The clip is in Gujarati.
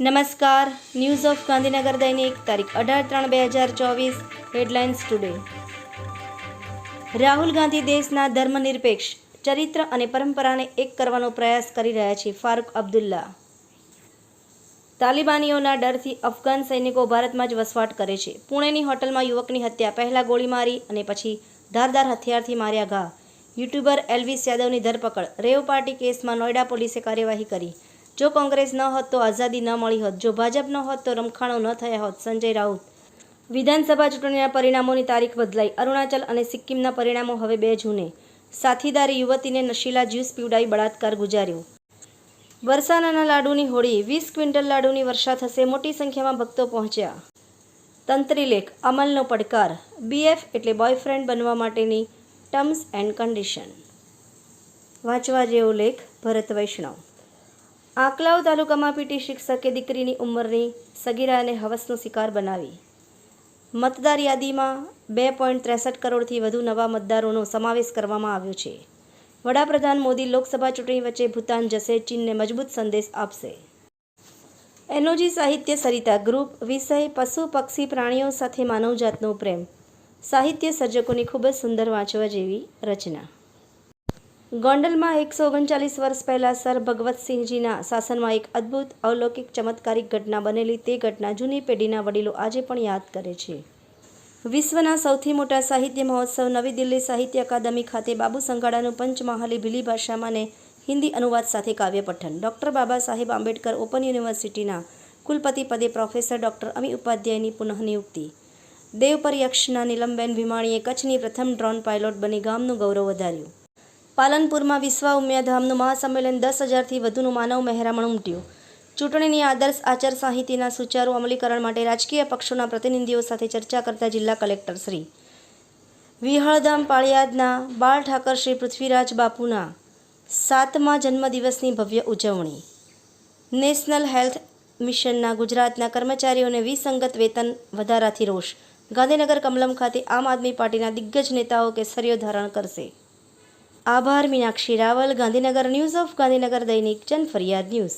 નમસ્કાર, ન્યૂઝ ઓફ ગાંધીનગર દૈનિક તારીખ 18/3/2024 હેડલાઇન્સ ટુડે. રાહુલ ગાંધી દેશના ધર્મનિરપેક્ષ ચરિત્ર અને પરંપરાને એક કરવાનો પ્રયાસ કરી રહ્યા છે. ફારૂક અબ્દુલ્લા. તાલિબાનીઓના ડરથી અફઘાન સૈનિકો ભારતમાં જ વસવાટ કરે છે. પુણેની હોટલમાં યુવકની હત્યા, પહેલા ગોળી મારી અને પછી ધારદાર હથિયારથી માર્યા ઘા. યુટ્યુબર એલ્વિસ યાદવની ધરપકડ. રેવ પાર્ટી કેસમાં નોઈડા પોલીસે કાર્યવાહી કરી. જો કોંગ્રેસ ન હોત તો આઝાદી ન મળી હોત, જો ભાજપ ન હોત તો રમખાણો ન થયા હોત. સંજય રાઉત. વિધાનસભા ચૂંટણીના પરિણામોની તારીખ બદલાઈ. અરુણાચલ અને સિક્કિમના પરિણામો હવે 2 જૂને. સાથીદારી યુવતીને નશીલા જ્યુસ પીવડાવી બળાત્કાર ગુજાર્યો. વરસાનાના લાડુની હોળી. 20 ક્વિન્ટલ લાડુની વર્ષા થશે. મોટી સંખ્યામાં ભક્તો પહોંચ્યા. તંત્રી લેખ. અમલનો પડકાર. BF એટલે બોયફ્રેન્ડ બનવા માટેની ટર્મ્સ એન્ડ કન્ડિશન. વાંચવા જેવો લેખ. ભરત વૈષ્ણવ. આંકલાવ તાલુકામાં પીટી શિક્ષકે દીકરીની ઉંમરની સગીરાને હવસનો શિકાર બનાવી. મતદાર યાદીમાં 2.63 કરોડથી વધુ નવા મતદારોનો સમાવેશ કરવામાં આવ્યો છે. વડાપ્રધાન મોદી લોકસભા ચૂંટણી વચ્ચે ભૂતાન જશે. ચીનને મજબૂત સંદેશ આપશે. એનોજી સાહિત્ય સરિતા ગ્રુપ. વિષય પશુ પક્ષી પ્રાણીઓ સાથે માનવજાતનો પ્રેમ. સાહિત્ય સર્જકોની ખૂબ જ સુંદર વાંચવા જેવી રચના. ગોંડલમાં 139 વર્ષ પહેલાં સર ભગવતસિંહજીના શાસનમાં એક અદ્ભુત અલૌકિક ચમત્કારિક ઘટના બનેલી. તે ઘટના જૂની પેઢીના વડીલો આજે પણ યાદ કરે છે. વિશ્વના સૌથી મોટા સાહિત્ય મહોત્સવ નવી દિલ્હી સાહિત્ય અકાદમી ખાતે બાબુ સંઘાડાનું પંચમહાલી ભીલી ભાષામાં ને હિન્દી અનુવાદ સાથે કાવ્ય પઠન. ડૉક્ટર બાબા સાહેબ આંબેડકર ઓપન યુનિવર્સિટીના કુલપતિ પદે પ્રોફેસર ડૉક્ટર અમી ઉપાધ્યાયની પુનઃનિયુક્તિ. દેવપર યક્ષના નીલમબેન ભીમાણીએ કચ્છની પ્રથમ ડ્રોન પાયલોટ બની ગામનું ગૌરવ વધાર્યું. પાલનપુરમાં વિશ્વ ઉમિયાધામનું મહાસંમેલન. 10,000થી વધુનું માનવ મહેરામણ ઉમટ્યું. ચૂંટણીની આદર્શ આચાર સંહિતાના સુચારુ અમલીકરણ માટે રાજકીય પક્ષોના પ્રતિનિધિઓ સાથે ચર્ચા કરતા જિલ્લા કલેક્ટર શ્રી. વિહળધામ પાળિયાદના બાળ ઠાકર શ્રી પૃથ્વીરાજ બાપુના 7મા જન્મદિવસની ભવ્ય ઉજવણી. નેશનલ હેલ્થ મિશનના ગુજરાતના કર્મચારીઓને વિસંગત વેતન વધારાથી રોષ. ગાંધીનગર કમલમ ખાતે આમ આદમી પાર્ટીના દિગ્ગજ નેતાઓ કેસરીઓ ધારણ કરશે. આભાર. મીનાક્ષી રાવલ, ગાંધીનગર. ન્યૂઝ ઓફ ગાંધીનગર દૈનિક જનફરિયાદ ન્યૂઝ.